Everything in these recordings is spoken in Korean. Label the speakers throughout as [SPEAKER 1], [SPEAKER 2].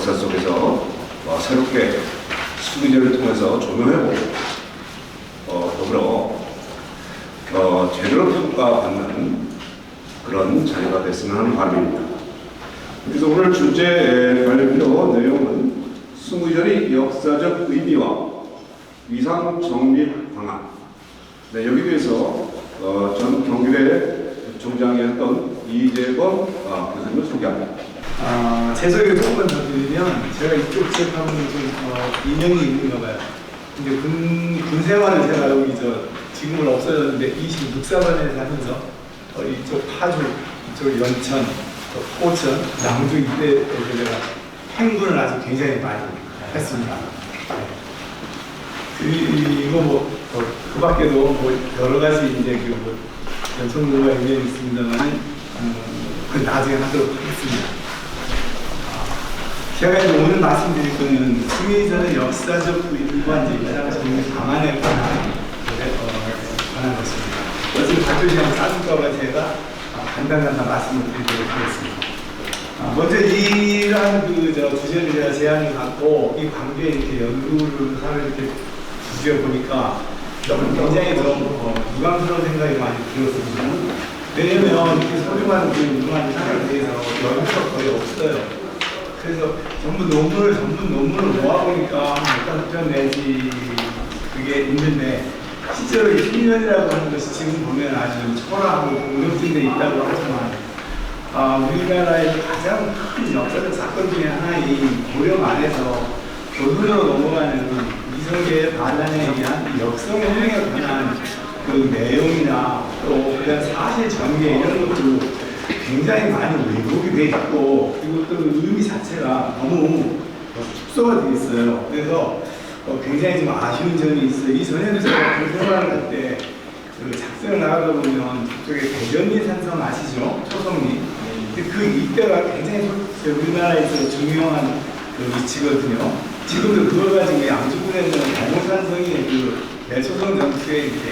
[SPEAKER 1] 역사 속에서 새롭게 수기제를 통해서 조명해보고 더불어 제대로 평가받는 그런 자리가 됐으면 하는 바람입니다. 그래서 오늘 주제 발표 내용은 수기절의 역사적 의미와 위상 정립 방안. 네, 여기 대해서 전 경기대 총장이었던 이재범 교수님을 소개합니다.
[SPEAKER 2] 제 소개를 조금만 더 드리면, 제가 이쪽 지역하면 좀 인연이 있는가 봐요. 근데 군 생활을 제가 여기 지금은 없어졌는데 26사관에 살면서 이쪽 파주, 이쪽 연천, 포천, 양주 이때에서 제가 행군을 아주 굉장히 많이 했습니다. 그리고 그 밖에도 여러 가지 이제 연천군과 인연이 있습니다만, 그 나중에 하도록 하겠습니다. 제가 이제 오늘 말씀드릴 거는 수기전의 역사적 의미와 위상 정립 방안에 관한 것입니다. 어차피 발표 시간 짧을까봐 제가 간단한 말씀을 드리도록 하겠습니다. 먼저 이러한 주제를 제가 제안을 갖고 이 관계에 이렇게 연구를 이렇게 뒤져보니까 굉장히 좀 유감스러운 생각이 많이 들었습니다. 왜냐면 이렇게 소중한 유명한 사람에 대해서 연구가 거의 없어요. 그래서 전부 논문을 모아보니까 일단 편 내지 그게 있는데, 실제로 이 수년이라고 하는 것이 지금 보면 아주 초라하고 공동진에 있다고 하지만, 우리나라에서 가장 큰 역사적 사건 중에 하나인 고령 안에서 교훈으로 넘어가는 이성계의 반란에 의한 역성혁명에 관한 그 내용이나 또 그런 사실 전개 이런 것도 굉장히 많이 왜곡이 돼 있고, 그리고 또 의미 자체가 너무 축소가 되어 있어요. 그래서 굉장히 좀 아쉬운 점이 있어요. 이 전에도 제가 그 생활을 할 때 작성을 나가다 보면 저쪽에 대전리 산성 아시죠? 초성리. 그 이때가 굉장히 우리나라에서 중요한 위치거든요. 지금도 그걸 가지고 양주군에는 대목산성이 대초성 전투의 이제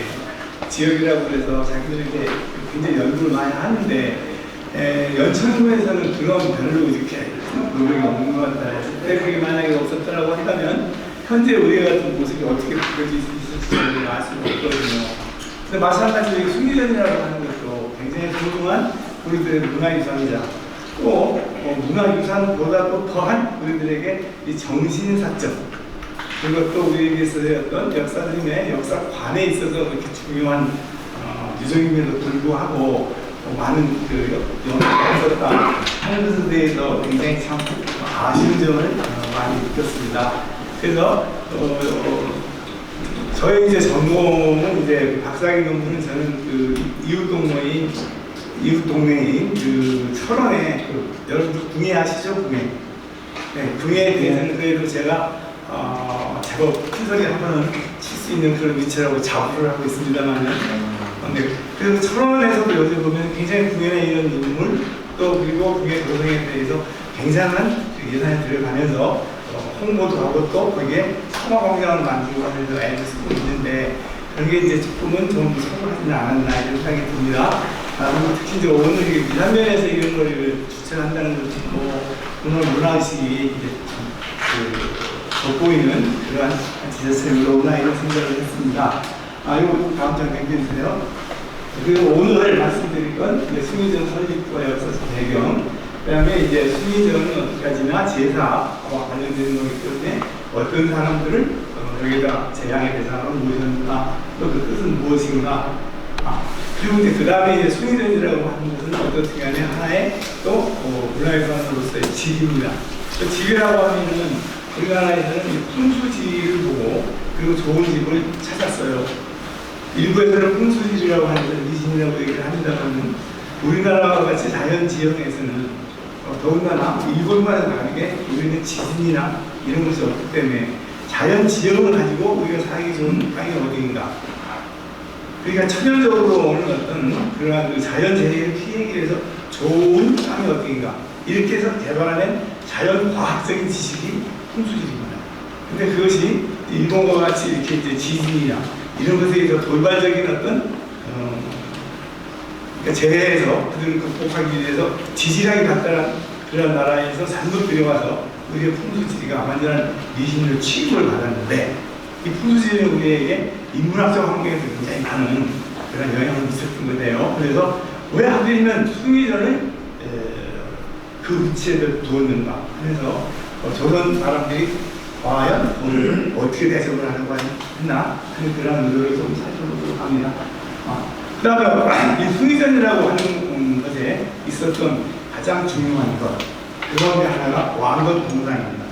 [SPEAKER 2] 지역이라고 해서 자기들이 이렇게 굉장히 연구를 많이 하는데, 연천군에서는 그런 별로 이렇게 노력이 없는 것 같아요. 그때 그게 만약에 없었더라고 한다면 현재 우리 같은 모습이 어떻게 바뀌어질 수 있을지 알 수가 없거든요. 근데 마찬가지로 수기전이라고 하는 것도 굉장히 소중한 우리들의 문화유산이자 또 문화유산보다 또 더한 우리들에게 이 정신사적, 그리고 또 우리에게서 어떤 역사들의 역사관에 있어서 이렇게 중요한 유적임에도 불구하고 많은 영향을 있었다 하는 것에 대해서 굉장히 참 아쉬운 점을 많이 느꼈습니다. 그래서 저의 이제 전공은 이제 박사학위 논문은 저는 이웃 동네인 철원에 여러분들 궁예 아시죠? 궁예. 네, 궁예에 대해서는 그래도 제가 제법 큰 소리 한 번은 칠 수 있는 그런 위치라고 자부를 하고 있습니다만은. 그래서 철원에서도 요즘 보면 굉장히 궁예에 이런 인물, 또 그리고 궁예 도성에 대해서 굉장한 예산이 들어가면서 홍보도 하고 또 거기에 청화광장을 만들고 하면서 애를 쓰고 있는데, 그게 이제 조금은 좀 성공하지는 않았나 이런 생각이 듭니다. 특히 이제 오늘 위산면에서 이런 걸 주최한다는 것도 있고, 오늘 문화의식이 이제 돋보이는 그러한 지자체로구나 이런 생각을 했습니다. 이거 다음 장 넘겨주세요. 그리고 오늘 말씀드릴 건 수기전 설립과 역사적 배경, 그 다음에 이제 수기전은 어디까지나 제사와 관련되는 거기 때문에 어떤 사람들을 여기다 재앙의 대상으로 모셨는가, 또 그 뜻은 무엇인가, 그리고 이제 그 다음에 이제 수기전이라고 하는 것은 어떻게 하면 하나의 또 문화유산으로서의 집입니다. 그 집이라고 하면은 우리나라에서는 풍수지를 보고 그리고 좋은 집을 찾았어요. 일부에서는 풍수지리라고 하면서 미신이라고 얘기를 합니다만, 우리나라와 같이 자연 지형에서는 더군다나 일본과는 다르게 우리는 지진이나 이런 것이 없기 때문에 자연 지형을 가지고 우리가 살기 좋은 땅이 어디인가, 그러니까 천연적으로 오는 어떤 그러한 자연 재해를 피하기 위해서 좋은 땅이 어디인가, 이렇게 해서 개발하는 자연 과학적인 지식이 풍수지리입니다. 근데 그것이 일본과 같이 이렇게 이제 지진이나 이런 것에 의해서 돌발적인 어떤 그러니까 재해에서 그들을 극복하기 위해서 지질하게 발달한 그런 나라에서 잔뜩 들여와서 우리의 풍수지리가 완전한 미신으로 취급을 받았는데 이 풍수지리는 우리에게 인문학적 환경에서 굉장히 많은 그런 영향을 미쳤던 거예요. 그래서 왜 하필이면 숭의전을 그 위치에 두었는가. 그래서 조선 사람들이 과연 오늘 어떻게 대접을 하려고 했나 하는 그런 의도를 좀 살펴보도록 합니다. 그 다음에 이 숭의전이라고 하는 것에 있었던 가장 중요한 것, 그 가운데 하나가 왕건 동상입니다.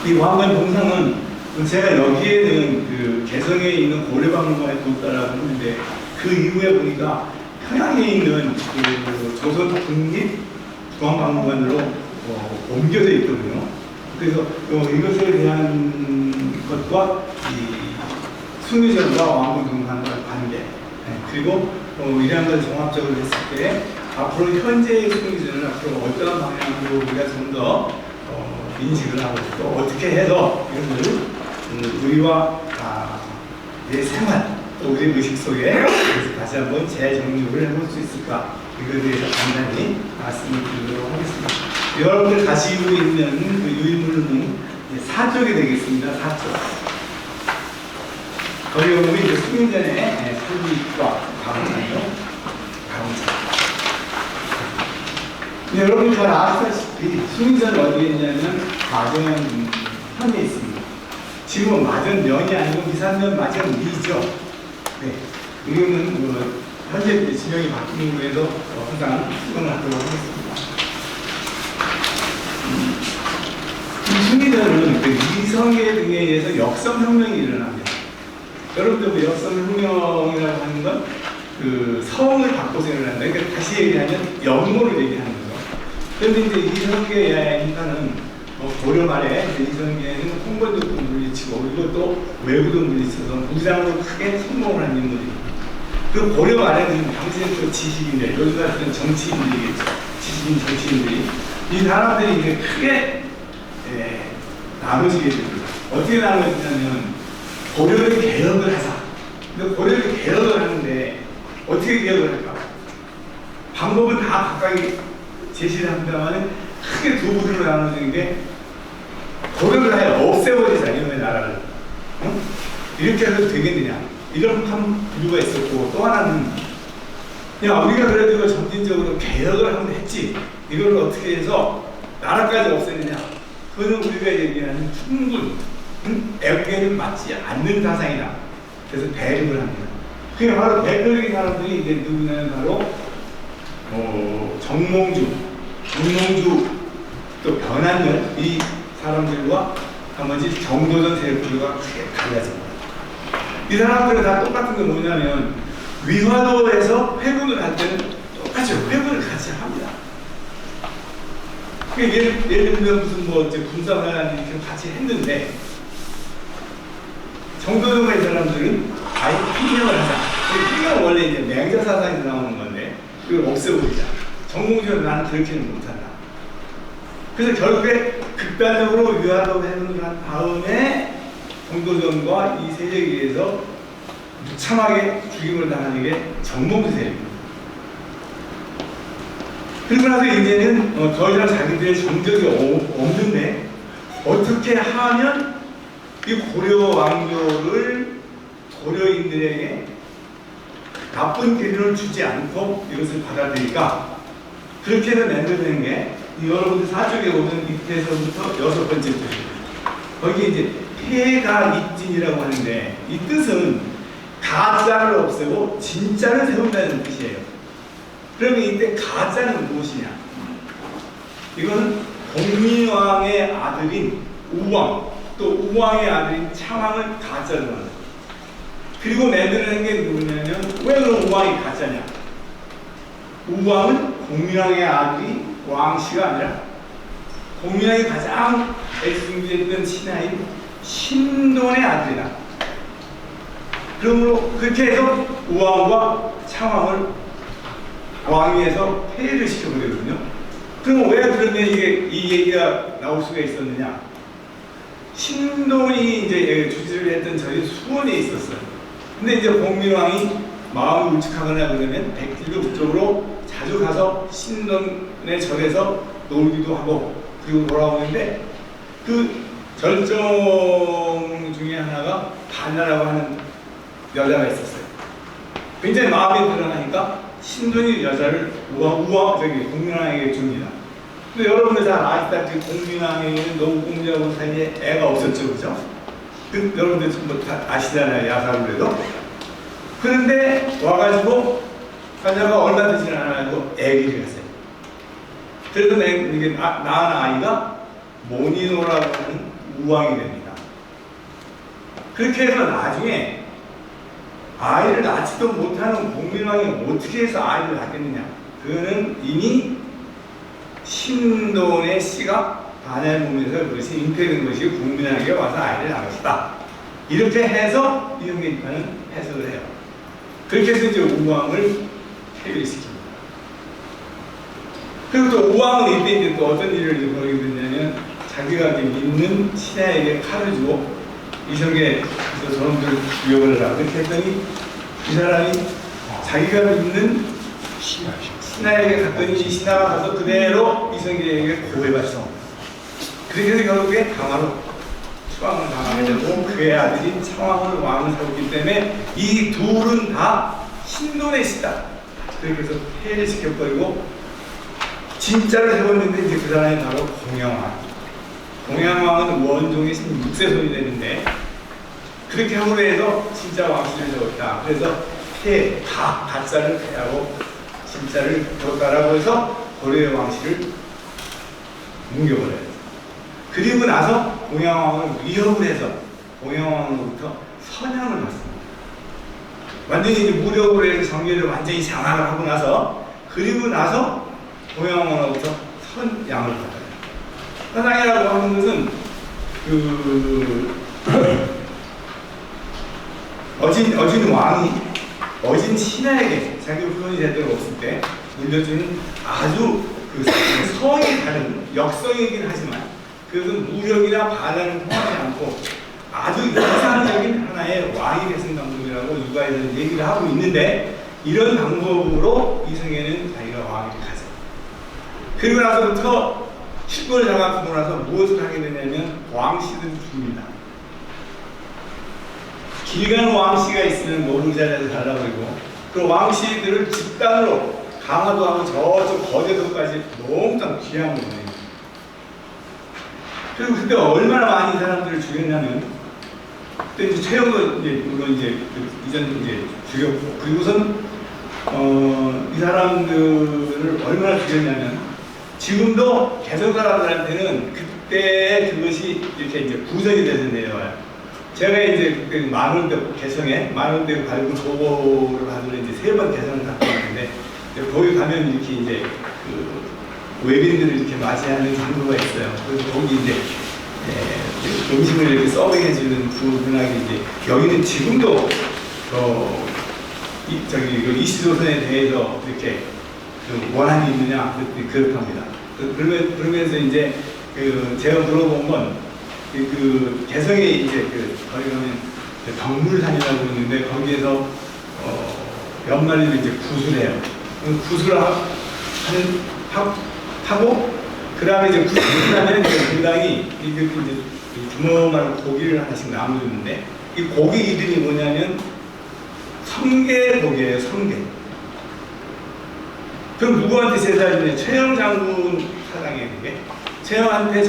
[SPEAKER 2] 이 왕건 동상은 제가 여기에는 그 개성에 있는 고려박물관에 뒀다라고 했는데 그 이후에 보니까 평양에 있는 그 조선 국립중앙박물관으로 옮겨져 있거든요. 그래서 이것에 대한 것과 이 숭의전과 왕건 동상과 관계, 그리고 이러한 것을 종합적으로 했을 때 앞으로 현재의 숭의전은 앞으로 어떤 방향으로 우리가 좀 더 인식을 하고 또 어떻게 해서 이것을 우리와 내 생활 또 우리 의식 속에 다시 한번 재정립을 해볼 수 있을까, 이거에 대해서 간단히 말씀을 드리도록 하겠습니다. 여러분들 가지고 있는 그 유인물은 4쪽이 되겠습니다. 4쪽. 거기 보면 이제 숭의전의 설비와 가공사죠. 여러분이 잘 아시다시피 숭의전 어디에 있냐면 마전현에 있습니다. 지금은 마전면이 아니고 미산면 마전리죠. 네. 이거는 현재 지명이 바뀐 거에서 항상 수건을 하도록 하겠습니다. 이 숭의전은 그 이성계 등에 의해서 역성혁명이 일어납니다. 여러분들 그 역성혁명이라고 하는 건 그 성을 바꿔서 일어난다. 그러니까 다시 얘기하면 영모를 얘기하는 거죠. 그런데 이제 이성계의 인간은 고려 말에 이성계는 홍건도도 물리치고 이것도 외부도 물리쳐서 무장으로 크게 성공을 한 인물입니다. 그 고려 말에는 당시에 또 지식인들, 요즘 같은 정치인들이겠죠. 지식인 정치인들이 이 사람들이 이제 크게 나눠지게 됩니다. 어떻게 나눠지냐면 고려를 개혁을 하자. 근데 고려를 개혁을 하는데 어떻게 개혁을 할까? 방법은 다 각각이 제시를 합니다만 크게 두 부류로 나눠지는 게 고려를 아예 없애버리자, 이놈의 나라를. 응? 이렇게 해도 되겠느냐? 이런 한 부류가 있었고, 또 하나는 야, 우리가 그래도 이걸 점진적으로 개혁을 하면 했지, 이걸 어떻게 해서 나라까지 없애느냐? 그거는 우리가 얘기하는 충분 애국에는 맞지 않는 사상이다. 그래서 대립을 합니다. 그게 바로 대표적인 사람들이 이제 누구냐면 바로 정몽주 또 변한열, 이 사람들과 나머지 정도전 세력들과 크게 갈라집니다. 이 사람들은 다 똑같은 게 뭐냐면 위화도에서 회군을 할 때는 똑같이 회군을 같이 합니다. 예를 들면 무슨 군사훈련 이렇게 같이 했는데 정도전의 사람들은 아예 핑명을 하자. 핑명은 원래 이제 맹자사상에서 나오는 건데 그걸 없애버리자. 정몽주는 나는 그렇게는 못한다. 그래서 결국에 극단적으로 위화도 회군을 한 다음에 정도전과 이 세력에 의해서 무참하게 죽임을 당하는 게 정몽주 세력입니다. 그리고 나서 이제는 더 이상 자기들의 정적이 없는데 어떻게 하면 이 고려 왕조를 고려인들에게 나쁜 기운을 주지 않고 이것을 받아들이까, 그렇게 해서 만들어낸 게 여러분들 4쪽에 보면 밑에서부터 6번째 쪽입니다. 거기 이제 폐가입진이라고 하는데 이 뜻은 가짜를 없애고 진짜를 세운다는 뜻이에요. 그러면 이때 가짜는 무엇이냐? 이거는 공민왕의 아들인 우왕, 또 우왕의 아들인 창왕을 가짜로 만든다. 그리고 만들어낸 게 누구냐면, 왜 그럼 우왕이 가짜냐? 우왕은 공민왕의 아들이 왕씨가 아니라 공민왕이 가장 애숭배했던 신하인 신돈의 아들이다. 그러므로 그렇게 해서 우왕과 창왕을 왕위에서 폐위를 시켜버리거든요. 그럼 왜 그러면 이 얘기가 나올 수가 있었느냐? 신돈이 이제 주지를 했던 저희 수원에 있었어요. 근데 이제 공민왕이 마음이 울적하거나 그러면 백길도 그쪽으로 자주 가서 신돈의 절에 절에서 놀기도 하고 그리고 돌아오는데 그 절정 중에 하나가 반야라고 하는 여자가 있었어요. 굉장히 마음에 들어하니까 신돈이 여자를 공민왕에게 줍니다. 근데 여러분들 잘 아시다시피 공민왕에게는 노공주하고 사이에 애가 없었죠, 그죠? 여러분들 뭐 다 아시잖아요, 야사로라도. 그런데 와가지고 환자가 얼마 되지 않아가지고 애기를 했어요. 그래서 이게 낳은 아이가 모니노라고 하는 우왕이 됩니다. 그렇게 해서 나중에 아이를 낳지도 못하는 공민왕이 어떻게 해서 아이를 낳겠느냐? 그거는 이미 신돈의 씨가 반야를 보면서 그것이 잉태된 것이 공민왕에게 와서 아이를 낳은 것이다. 이렇게 해서 이성계집판은 해석을 해요. 그렇게 해서 이제 우왕을 해결시킵니다. 그리고 또 우왕은 이때 이제 또 어떤 일을 벌이게 됐냐면 자기가 믿는 신하에게 칼을 주고 이성계에서 저놈들 유혹을 하고 그렇게 했더니 이 사람이 자기가 믿는 신하에게 갔더니 이 신하가 가서 그대로 이성계에게 고해봤어. 그렇게 해서 결국에 강화로 추방을 당하게 되고 그의 아들인 청왕을 왕을 세웠기 때문에 이 둘은 다 신돈의 씨다. 그렇게 해서 폐해를 시켜버리고 진짜를 세웠는데 이제 그 사람이 바로 공양왕. 공양왕은 원종의 16세손이 되는데 그렇게 함으로 해서 진짜 왕실을 세웠다. 그래서 가짜를 폐하고 진짜를 뒀다라고 해서 고려의 왕실을 뭉겨버려요. 그리고 나서 공양왕을 위협을 해서 공양왕으로부터 선양을 받습니다. 완전히 이제 무력으로 해서 정계를 완전히 장악을 하고 나서 그리고 나서 공양왕으로부터 선양을 받아요. 선양이라고 하는 것은 어진 왕이 어진 신하에게 자기 후손이 제대로 없을 때 물려주는 아주 성이 다른 역성이긴 하지만 그것은 무력이나 반란을 통하지 않고 아주 이상적인 하나의 왕이 되는 방법이라고 육아에서는 얘기를 하고 있는데 이런 방법으로 이성계는 자기가 왕이 가죠. 그리고 나서부터 실권을 장악하고 나서 무엇을 하게 되냐면 왕씨들을 줍니다. 길간 왕씨가 있으면 노른자리에서 달라고 그러고 그 왕씨들을 집단으로 강화도하고 저쪽 거제도까지 몽땅 귀향을 보내요. 그리고 그때 얼마나 많이 사람들을 죽였냐면 그때 이제 최영도 물론 이전 죽였고 그리고선 이 사람들을 얼마나 죽였냐면 지금도 개성 사람들한테는 그때 그것이 이렇게 이제 구성이 돼서 내려와요. 제가 이제 그때 만원대 개성에 만원대 발굴 보고를 받으러 이제 3번 개성을 갔다 왔는데 거기 가면 이렇게 이제 외빈들을 이렇게 맞이하는 장소가 있어요. 그래서 거기 이제 음식을 이렇게 서빙해주는 그 문화가 이제 여기는 지금도 이시조선에 대해서 이렇게 원한이 있느냐 그렇답니다. 그러면서 이제 제가 물어본 건 개성에 이제 거기 가면 덕물산이라고 있는데 거기에서 몇 마리를 이제 구슬해요. 구슬을 하고 그 다음에 이제 구슬하면 금당이 이제 주먹만 고기를 하나씩 나눠주는데 이 고기 이름이 뭐냐면 성게고기예요. 성게. 그럼 누구한테 제사를 지내? 최영 장군 사장에게 최영한테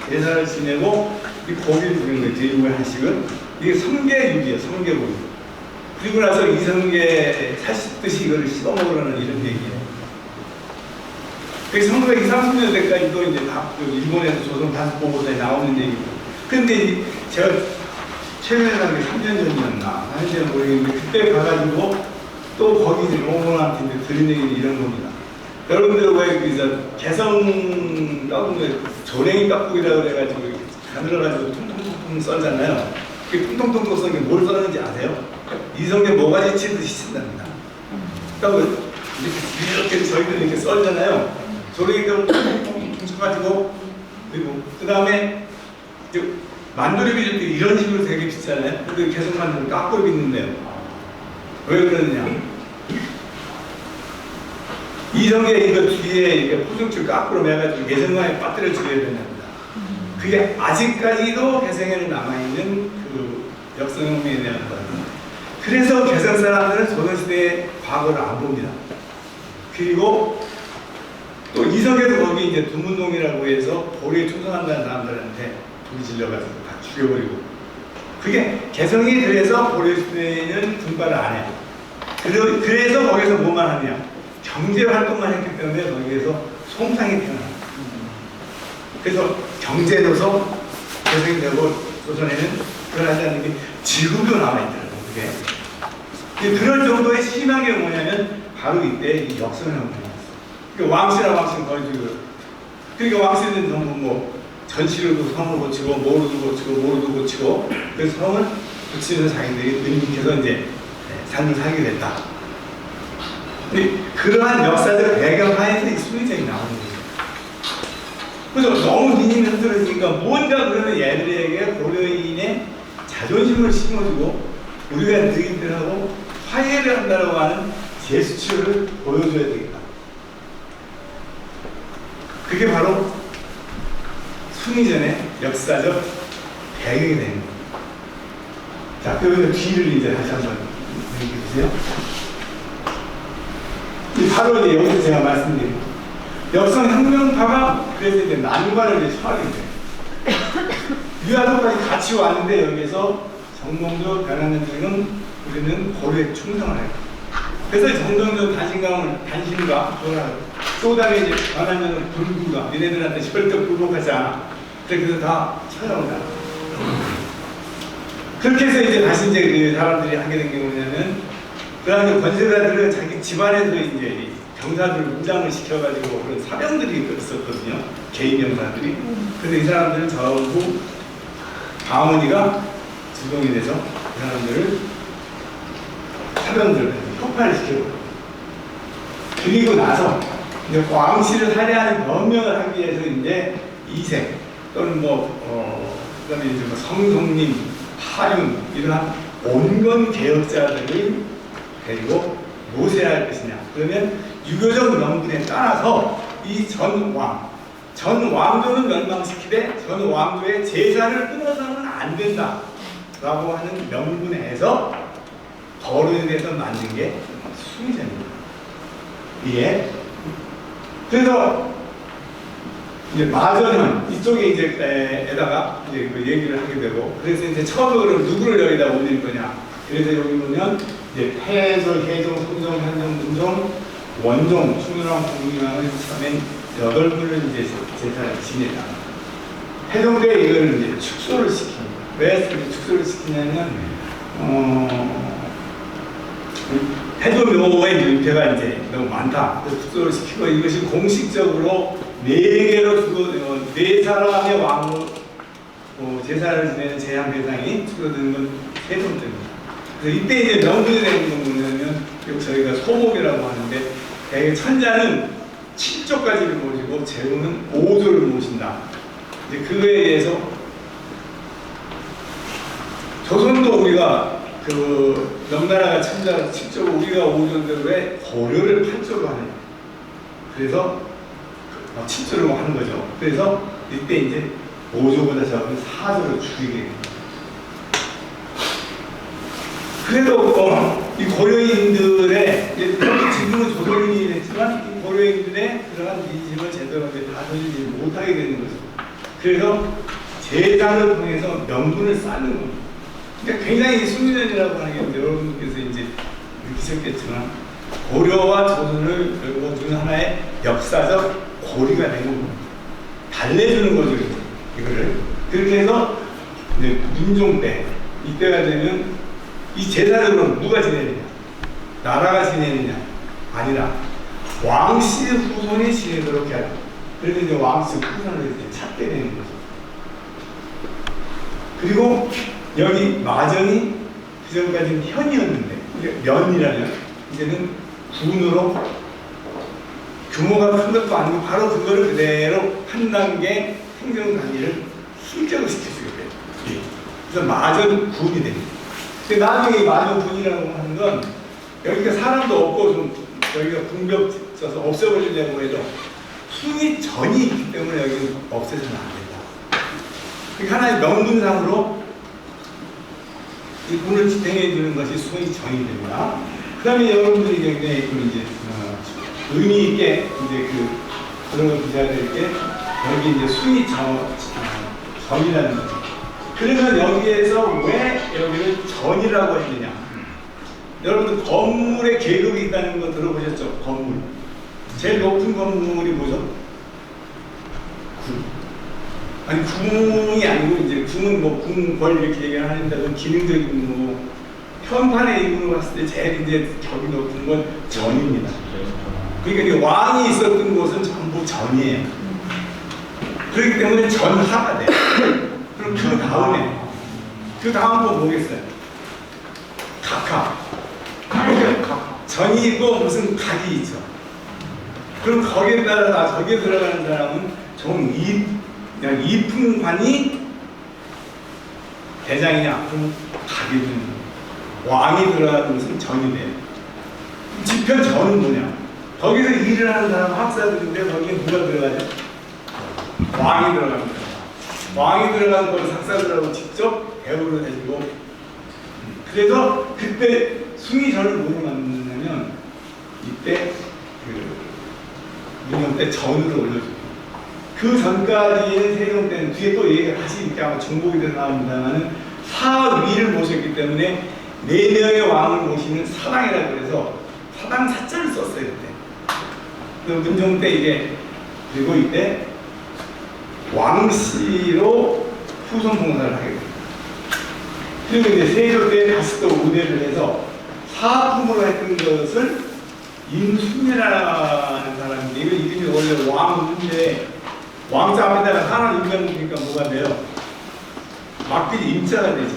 [SPEAKER 2] 제사를 지내고 이 고기를 주는 거예요. 제육을 하나씩은 이게 성게육이에요. 성게고기. 그리고 나서 이성계 사십듯이 이거를 씹어먹으라는 이런 얘기예요. 그래서 1930년대까지 또 이제 일본에서 조선 단수보고서에 나오는 얘기고. 근데 제가 최근에 간 게 3년 전이었나, 4년 전에 모르겠는데, 그때 가가지고 또 거기 이제 어머니한테 들은 얘기는 이런 겁니다. 여러분들 왜 개성 떡은 조랭이 떡국이라고 그래가지고 가늘어가지고 통통통통 썰잖아요. 그 통통통통 썰는 게 뭘 썰는지 아세요? 이성계 모가지 치듯이 쓴답니다. 떡을 이렇게 저희들 이렇게 썰잖아요. 조랭이 떡을 통통통통 쳐가지고 그리고 그 다음에 이제 만두를 빚을 때 이런 식으로 되게 빚잖아요. 근데 계속 만두는 깎고 빚는데요. 왜 그러느냐? 이 이성계 이거 뒤에 이렇게 포승줄 거꾸로 매가지고 예성강에 빠뜨려 죽여야 된답니다. 그게 아직까지도 개성에는 남아있는 그 역사용에 대한 거거든요. 그래서 개성 사람들은 조선시대의 과거를 안 봅니다. 그리고 또 이성계도 거기 이제 두문동이라고 해서 고려에 충성한다는 사람들한테 불이 질려가지고 다 죽여버리고, 그게 개성이 그래서 고려시대에는 분발을 안 해요. 그래서 거기서 뭐만 하냐, 경제 활동만 했기 때문에 거기에서 송상이 태어나요. 그래서 경제로서 개성이 되고 조선에는 그걸 하지 않는 게 지금도 남아있더라고요. 그게 그럴 정도의 심한 게 뭐냐면 바로 이때 이 역선형태였어요. 그러니까 왕씨랑 왕씨는 거의 지금, 그러니까 왕씨는 전부 뭐 전시로도 성을 고치고 모로도 고치고 모로도 고치고, 그래서 성을 고치면서 자기들이 능력해서 이제 삶을 살게 됐다. 근데 그러한 역사적 배경하에서 이 수리쟁이 나오는 거죠. 그래서 너무 민심이 흔들어지니까 뭔가 그러면 얘들에게 고려인의 자존심을 심어주고 우리가 너희들하고 화해를 한다고 하는 제스처를 보여줘야 되겠다. 그게 바로 순위전의 역사적 배경이 되는 거예요. 자, 그러면 뒤를 이제 다시 한번 얘기해 주세요. 바로 이제 여기서 제가 말씀드린 역성혁명파가 그래서 이제 난관을 이제 처하게 돼요. 유아도까지 같이 왔는데 여기서 정몽조, 변환전 등은 우리는 고려에 충성을 해요. 그래서 정몽조 단신과 또 다음에 이제 변환전은 불구가 니네들한테 절대 굴복하지 않아. 그래서 다 찾아온다. 그렇게 해서 이제 다시 이제 그 사람들이 하게 된 게 뭐냐면, 그다음에 권세자들은 자기 집안에서 이제 병사들을 무장을 시켜가지고 그런 사병들이 있었거든요. 개인 병사들이. 그래서 이 사람들은 전부 방언이가 주동이 돼서 이 사람들을 사병들을 폭발을 시키고, 그리고 나서 이제 왕실을 살해하는 변명을 하기 위해서 이제 이색 또는 그다음에 이제 뭐 성송님, 하륜 이런 온건 개혁자들을 데리고 모세할 것이냐. 그러면 유교적 명분에 따라서 이 전 왕조는 멸망시키되 전 왕조의 제사를 끊어서는 안 된다 라고 하는 명분에서 거론에 대해서 만든 게 수리전입니다. 이게 그래서 이제 마전은 이쪽에 이제 에다가 이제 그 얘기를 하게 되고, 그래서 이제 처음으로 누구를 여기다 올릴 거냐. 그래서 여기 보면 이제 폐설, 해종, 성종, 현종, 문종, 원종, 충유랑 공유랑을 참인 8분을 이제 제사를 지내다. 해종대 이거를 이제 축소를 시킵니다. 왜 축소를 시키냐면 해종묘의 밀폐가 이제 너무 많다. 그래서 축소를 시키고, 이것이 공식적으로 4개로 4사람의 왕으로 제사를 지내는 제한 대상이 축소되는 건 세종때입니다. 그래서 이때 이제 명분이 되는 건 뭐냐면, 저희가 소목이라고 하는데, 대개 천자는 7조까지를 모시고 제후는 5조를 모신다. 이제 그거에 대해서 조선도 우리가 그 명나라가 천자가 7조고 우리가 5조인데 왜 고려를 8조로 하냐. 그래서 7조로 하는 거죠. 그래서 이때 이제 5조보다 적은 4조를 줄이게 됩니다. 그래도 이 고려인들의, 지금은 조선인이 됐지만 이 고려인들의 그러한 민심을 제대로 다스리지 못하게 되는 거죠. 그래서 제사를 통해서 명분을 쌓는 겁니다. 그러니까 굉장히 수미전이라고 하는 게 여러분께서 이제 느끼셨겠지만 고려와 조선을 열어주는 하나의 역사적 고리가 되는 겁니다. 달래주는 거죠, 이거를. 그렇게 해서 이제 문종 때, 이때가 되면 이 제사를 그럼 누가 지내느냐? 나라가 지내느냐? 아니라 왕씨 후손이 지내도록 해라. 그래서 이제 왕씨 후손을 이제 찾게 되는 거죠. 그리고 여기 마정이 그전까지는 현이었는데, 면이라면 이제는 군으로 규모가 큰 것도 아니고 바로 그거를 그대로 한 단계 행정 단위를 실적을 시켜주게 돼요. 그래서 마정 군이 됩니다. 근데 나중에 이 마정군이라고 하는 건 여기가 사람도 없고 좀 여기가 궁벽 써서 없애버리려고 해도 숭이 전이 있기 때문에 여기는 없애서는 안 된다. 그러니까 하나의 명분상으로 이 분을 지탱해 주는 것이 숭이 전이 됩니다. 그 다음에 여러분들이 굉장히 이제 의미 있게 이제 그런 걸 보셔야 될 게 여기 이제 숭이 전이라는 거죠. 그러면 여기에서 왜 여기를 전이라고 했느냐? 여러분들 건물에 계급이 있다는 거 들어보셨죠? 건물. 제일 높은 건물이 뭐죠? 궁. 아니 궁이 아니고 이제 궁은 뭐 궁궐 이렇게 얘기를 하는데 그건 기능적인 뭐 현판의 이름으로 봤을 때 제일 이제 격이 높은 건 전입니다. 그러니까 이게 왕이 있었던 곳은 전부 전이에요. 그렇기 때문에 전하가 돼요. 그럼 그 다음 건 뭐겠어요? 각하. 전이 있고 무슨 각이 있죠. 그럼 거기에 따라서 저기에 들어가는 사람은 그냥 이품관이 대장이냐? 그럼 각이 되는 왕이 들어가는 것은 전이 돼요. 지편 전은 뭐냐? 거기서 일을 하는 사람 학사들인데 거기에 누가 들어가죠? 왕이 들어갑니다. 왕이 들어가는 걸 학사들하고 직접 대우를 해주고 그래서 그때 숭이전을 뭐로 만드냐면 이때 민영 때 전으로 올려줍니다. 그 전까지의 세종 때는 뒤에 또 얘기가 다시 이렇게 아마 중복이 돼서 나옵니다만은 사위를 모셨기 때문에 4명의 왕을 모시는 사당이라고 해서 사당 사자를 썼어요 그때. 그 문종 때 이게 그리고 이때 왕씨로 후손 봉사를 하게 됩니다. 그리고 이제 세조 때 다시 또 우대를 해서 사품으로 했던 것을 임순례라는 사람인데 이거 이름이 원래 왕인데 왕자 앞에다가 하나 임명하니까 뭐가 돼요? 막길이 임자가 되죠.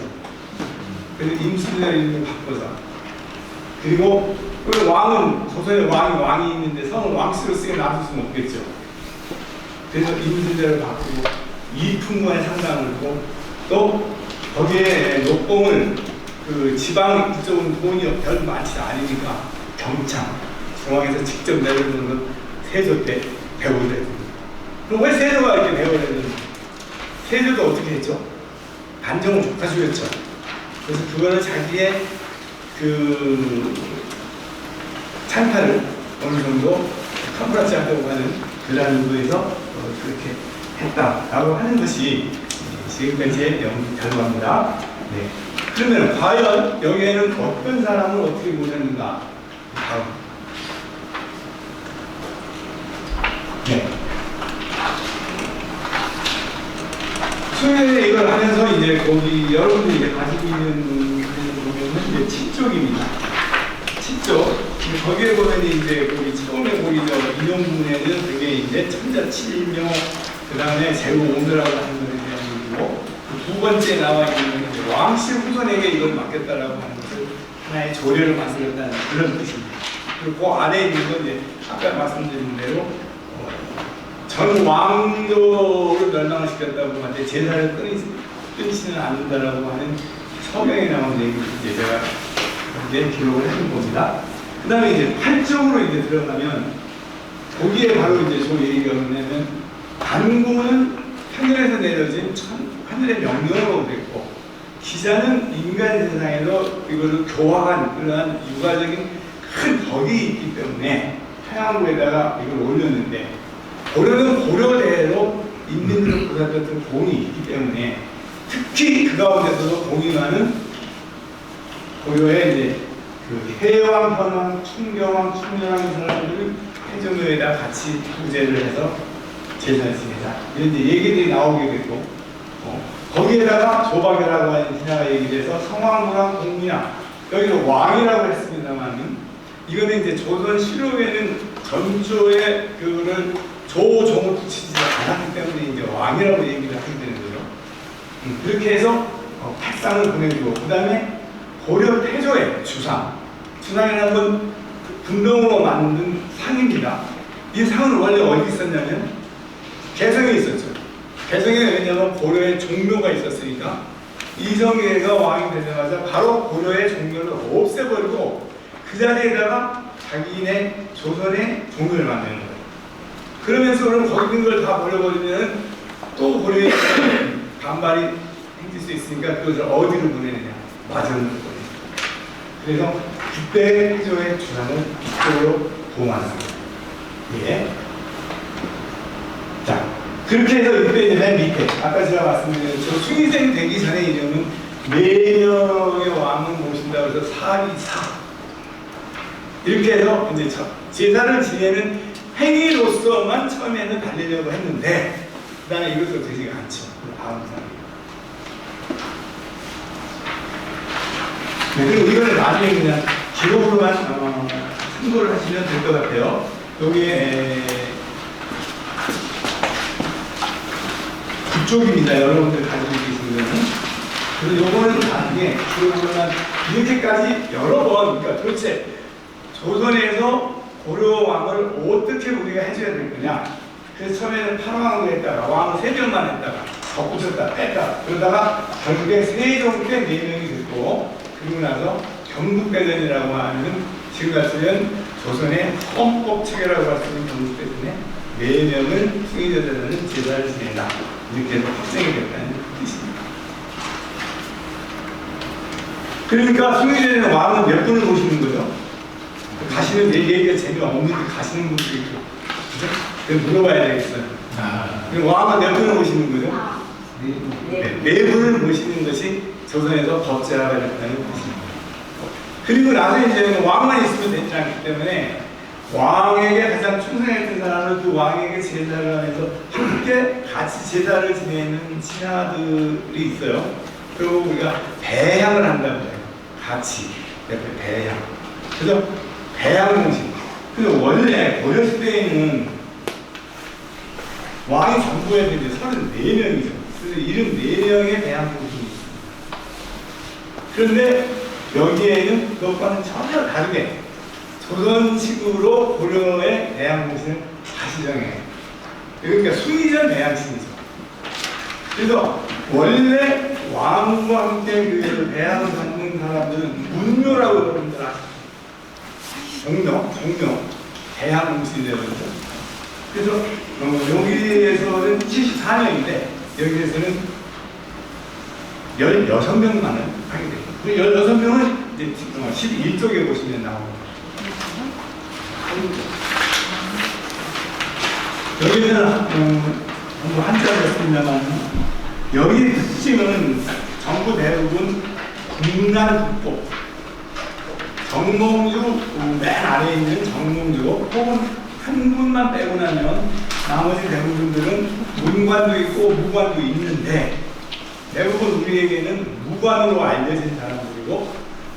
[SPEAKER 2] 그래서 임순례를 이름을 바꿔서 그리고 그 왕은 조선의 왕이 있는데 성을 왕씨로 쓰게 놔둘 수는 없겠죠. 그래서 임순례를 바꾸고 이품관의 상당을 두고 또 거기에 녹봉을 그 지방 그쪽은 돈이 별 많지 않으니까 경창 중앙에서 직접 내려오는 건 세조 때 배우를 했습니다. 그럼 왜 세조가 이렇게 배우를 했는지 세조도 어떻게 했죠? 단정을 족하주였죠. 그래서 그거를 자기의 그 찬타를 어느 정도 컴프라치 하려고 하는 그런 의도에서 그렇게 했다라고 하는 것이 지금까지의 결과입니다. 네. 그러면 과연 여기에는 어떤 사람을 어떻게 모셨는가? 다음. 네. 수요일에 이걸 하면서 이제 거기 여러분들이 이제 가지고 있는 보면은 이제 칙족입니다. 칙족. 거기에 보면 이제 거기 처음에 거기 인용 부분에는 그게 이제 천자칠명 그 다음에 제우 오느라고 하는 것에 대한 얘기고 두 번째 나와 있는 왕씨 후손에게 이걸 맡겼다라고 하는 것을 하나의 조례를 만들었다는 그런 뜻입니다. 그리고 그 안에 있는 건 이제 아까 말씀드린 대로 전 왕조를 멸망을 시켰다고 하는데 제사를 끊지는 않는다라고 하는 서명에 나온 얘기를 이제 제가 이제 기록을 해둔 겁니다. 그 다음에 이제 8쪽으로 이제 들어가면 거기에 바로 이제 저 얘기가 뭐냐면 단군은 하늘에서 내려진 하늘의 명령으로 됐고 기자는 인간 세상에서 이거를 교화한 그러한 유가적인 큰 덕이 있기 때문에 태양구에다가 이걸 올렸는데 고려는 고려대로 인민들을 보살폈던 공이 있기 때문에 특히 그 가운데서도 공이 고려의 이제 그 해왕, 현왕, 충경왕, 충렬왕 사람들을 해전도에다 같이 부제를 해서 제사를 지내자 이런 이제 얘기들이 나오게 됐고 거기에다가 조박이라고 하는 신하가 얘기를 해서 성왕부랑 공미나 여기는 왕이라고 했습니다만 이거는 이제 조선 실록에는 전조의 그거를 조종을 붙이지 않았기 때문에 이제 왕이라고 얘기를 하게 되는 거죠. 그렇게 해서 팩상을 보내주고 그 다음에 고려 태조의 주상이라는 건 금동으로 만든 상입니다. 이 상은 원래 어디 있었냐면 개성에 있었죠. 개성에 왜냐하면 고려의 종묘가 있었으니까 이성계가 왕이 되자마자 바로 고려의 종묘를 없애버리고 그 자리에다가 자기네 조선의 종을 만드는 거예요. 그러면서 그럼 거기 있는 걸 다 버려버리면 또 고려에 반발이 생길 수 있으니까 그것을 어디로 보내느냐? 마전으로 보내요. 그래서 그때 태조의 주장을 이쪽으로 보호하는 거예요. 예. 자, 그렇게 해서 이때 이제 맨 밑에 아까 제가 말씀드린 저 숭의생 되기 전에 이름은 4명의 왕을 모신다 그래서 사리사 이렇게 해서 이제 제사를 지내는 행위로서만 처음에는 달리려고 했는데 그 다음에 이것도 되지가 않죠. 다음 사람. 네, 그리고 이거는 나중에 그냥 기록으로만 참고를 하시면 될 것 같아요. 여기에 그쪽입니다. 여러분들 가지고 계신 거는. 그래서 요거는 나중에 기록으로만 이렇게까지 여러 번, 그러니까 도대체 조선에서 고려 왕을 어떻게 우리가 해줘야 될 거냐. 그래서 처음에는 8왕으로 했다가 왕을 3명만 했다가 덧붙였다 뺐다 그러다가 결국에 세종 때 4명이 됐고 그리고 나서 경국대전이라고 하는 지금 같으면 조선의 헌법 체계라고 할 수 있는 경국대전에 4명을 숭의대전하는 제사를 지낸다. 이렇게 해서 확정이 됐다는 뜻입니다. 그러니까 숭의대전 왕은 몇 분을 모시는 거죠? 가시는 얘기가 재미없는데 가시는 분들이 있고 그죠? 물어봐야 되겠어요. 왕은 몇 분을 모시는 거죠? 네 분을 모시는 것이 조선에서 법제화가 됐다는 뜻입니다. 그리고 나서 이제 왕만 있으면 되지 않기 때문에 왕에게 가장 충성했던 사람은 그 왕에게 제사를 하면서 함께 같이 제사를 지내는 신하들이 있어요. 그리고 우리가 배향을 한다고 해요. 같이 옆에 배향. 그래서 배향을 모시고. 그래서 원래 고려 시대에는 왕이 전부에 이제 34명이죠. 그래서 74명의 배향 모신이 있습니다. 그런데 여기에는 그것과는 전혀 다르게 조선식으로 고려의 대항공신을 다시 정해요. 그러니까 숭의전 대항신이죠. 그래서 원래 왕과 함께 그 대항을 받는 사람들은 문묘라고 여러분들 아시죠? 종묘, 대항공신이 되거든요. 그래서 여기에서는 74명인데 여기에서는 16명만을 하게 돼요. 그 16명은 이제 11쪽에 보시면 나옵니다. 여기는 한자로 했습니다만 여기 특징은 전부 대부분 국난국보 정몽주 맨 아래에 있는 정몽주 혹은 한 분만 빼고 나면 나머지 대부분들은 문관도 있고 무관도 있는데 대부분 우리에게는 무관으로 알려진 사람들이고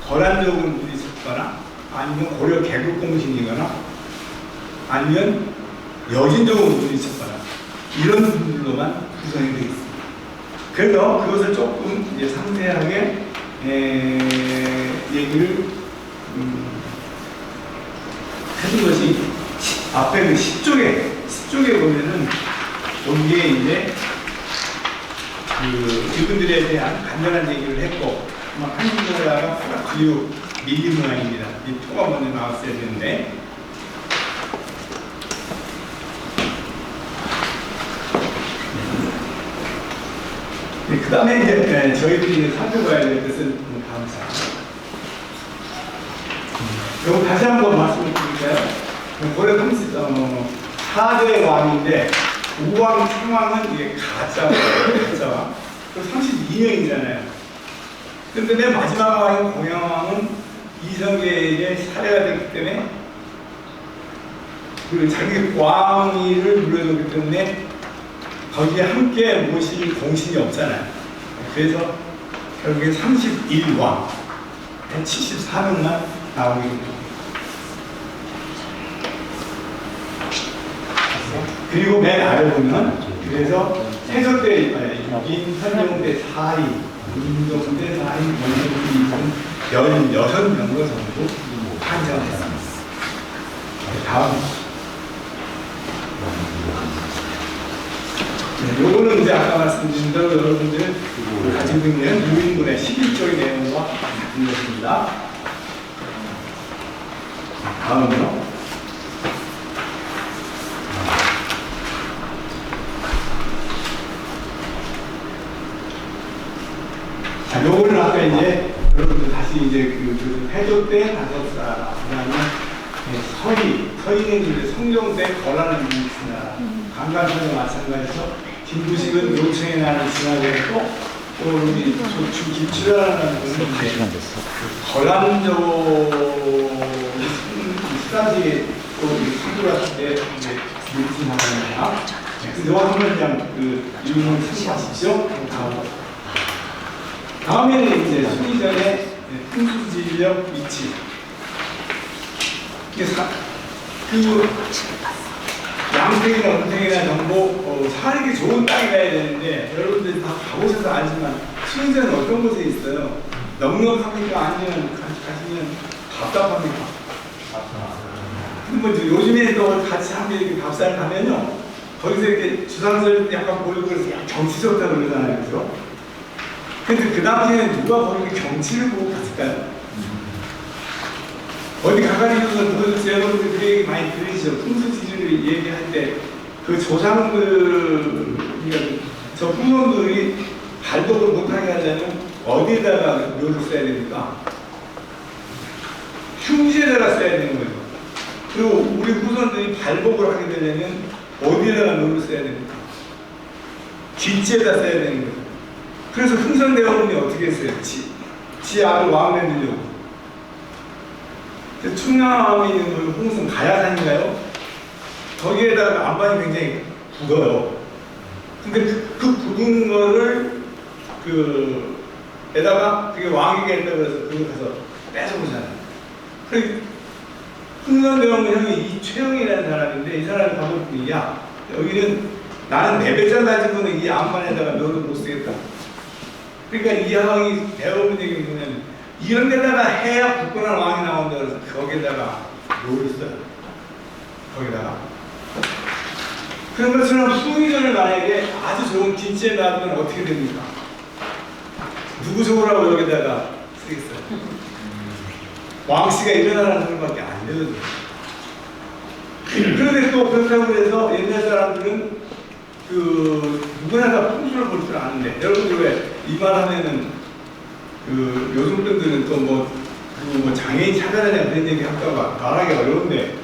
[SPEAKER 2] 거란적으로 부딪혔거나 아니면 고려 개국공신이거나 아니면 여진적으로 부딪혔거나 이런 분들로만 구성이 되어 있습니다. 그래서 그것을 조금 이제 상세하게 얘기를 해준 것이 앞에 그 10쪽에 보면은 여기에 이제 이분들에 대한 간단한 얘기를 했고 한국나라가 그리고 밀린 모양입니다. 이 토가 먼저 나왔어야 되는데 그 다음에 이제 저희들이 살펴봐야 될 것은 다음 장. 이거 다시 한번 말씀을 드릴까요? 고려 4대 왕인데 우왕, 창왕은 이게 가짜왕. 그 32명이잖아요. 근데 맨 마지막 왕인 공양왕은 이성계에게 살해가 됐기 때문에 그리고 자기 왕위를 물려줬기 때문에 거기에 함께 모실 공신이 없잖아요. 그래서 결국에 31왕, 74명만 나오게 됩니다. 그리고 맨 아래 보면 그래서 태조 때 인선종 때 4인, 임종 때 4인, 원종 때 16명으로 전부 탄생했습니다. 다음. 요거는 이제 아까 말씀드린 대로 여러분들 가지고 있는 유인문의 11조의 내용과 같은 것입니다. 다음으로 자, 요거는 아까 이제 여러분들 다시 이제 그 해조 때 5살, 그다음에 서인은 이제 성종 때 거란을 일으키나 강간선도 마찬가지죠. 김부식은 요청의 날을 지나고 또 우리 김치라는 분은 이제 거란조 시간지에 또 수도 같은 데 이제 일진하거나 그래서 한번 그냥 그 이름을 참고하십시오. 다음에는 이제 수리전의 풍수지리적 위치. 이게 그 양평이나 은평이나 정보 살기 좋은 땅이 가야 되는데 여러분들이 다 가보셔서 알지만 수리전은 어떤 곳에 있어요? 넉넉합니까? 아니면 가시면 답답합니까? 뭐 요즘에 또 같이 함께 이렇게 밥살 가면요 거기서 이렇게 주상설 약간 보이고 그래서 경치 좋다고 그러잖아요, 그죠? 근데 그 당시에는 누가 거기 경치를 보고 갔을까요? 어디 가가지고서 여러분들 그 얘기 많이 들으시죠? 풍수지리를 얘기할 때 그 조상들, 저 후손들이 발독을 못하게 하려면 어디에다가 묘를 써야 됩니까? 흉지에다가 써야 되는 거예요. 그리고 우리 후손들이 발복을 하게 되려면 어디에다가 묘를 써야 됩니까? 뒷지에다 써야 되는 거예요. 그래서 흥선대원군이 어떻게 했어요? 지 아들 왕 만들려고. 충남에 있는 그 홍성 가야산인가요? 거기에다가 안반이 굉장히 굳어요. 근데 그 굳은 거를 에다가 그게 왕에게 했다고 해서 그걸 가서 뺏어보잖아요. 그래서 흥선대원군 형이 이최영이라는 사람인데 이 사람이 가보니 야 여기는 나는 내 배짱 가지고는 이 안반에다가 묘를 못 쓰겠다. 그러니까 이 형이 배워본 얘기는 뭐냐면 이런 데다가 해야 굳건한 왕이 나온다 그래서 거기에다가 묘를 써요. 거기다가. 그런 것처럼 수의전을 만약에 아주 좋은 뒷지에 놔두면 어떻게 됩니까? 누구 좋으라고 여기다가 쓰겠어요? 왕씨가 일어나는 소리밖에 안 되거든요. 그런데 또 그렇다고 해서 옛날 사람들은 누구나 다 풍수를 볼 줄 아는데 여러분들 왜 이 말하면은 요즘 분들은 또 뭐 장애인 차별하냐 그런 얘기 할까봐 말하기 어려운데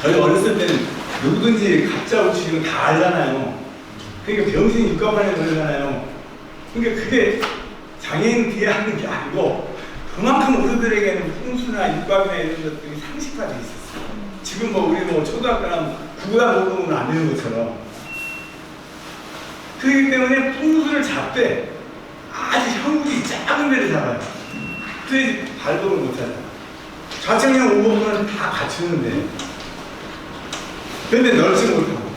[SPEAKER 2] 저희 어렸을 때는 누구든지 가짜 우치는 다 알잖아요. 그러니까 병신 육갑하냐 그러잖아요. 그러니까 그게 장애인 비하하는 게 아니고 그만큼 우리들에게는 풍수나 육갑이나 이런 것들이 상식화되어 있었어요. 지금 우리 초등학교나 구구단 모르면 안 되는 것처럼. 그렇기 때문에 풍수를 잡되 아주 형국이 작은 데를 잡아요. 그래야지 발동을 못하잖아. 좌측량 우복은 다 갖추는데 근데 넓지 못하고.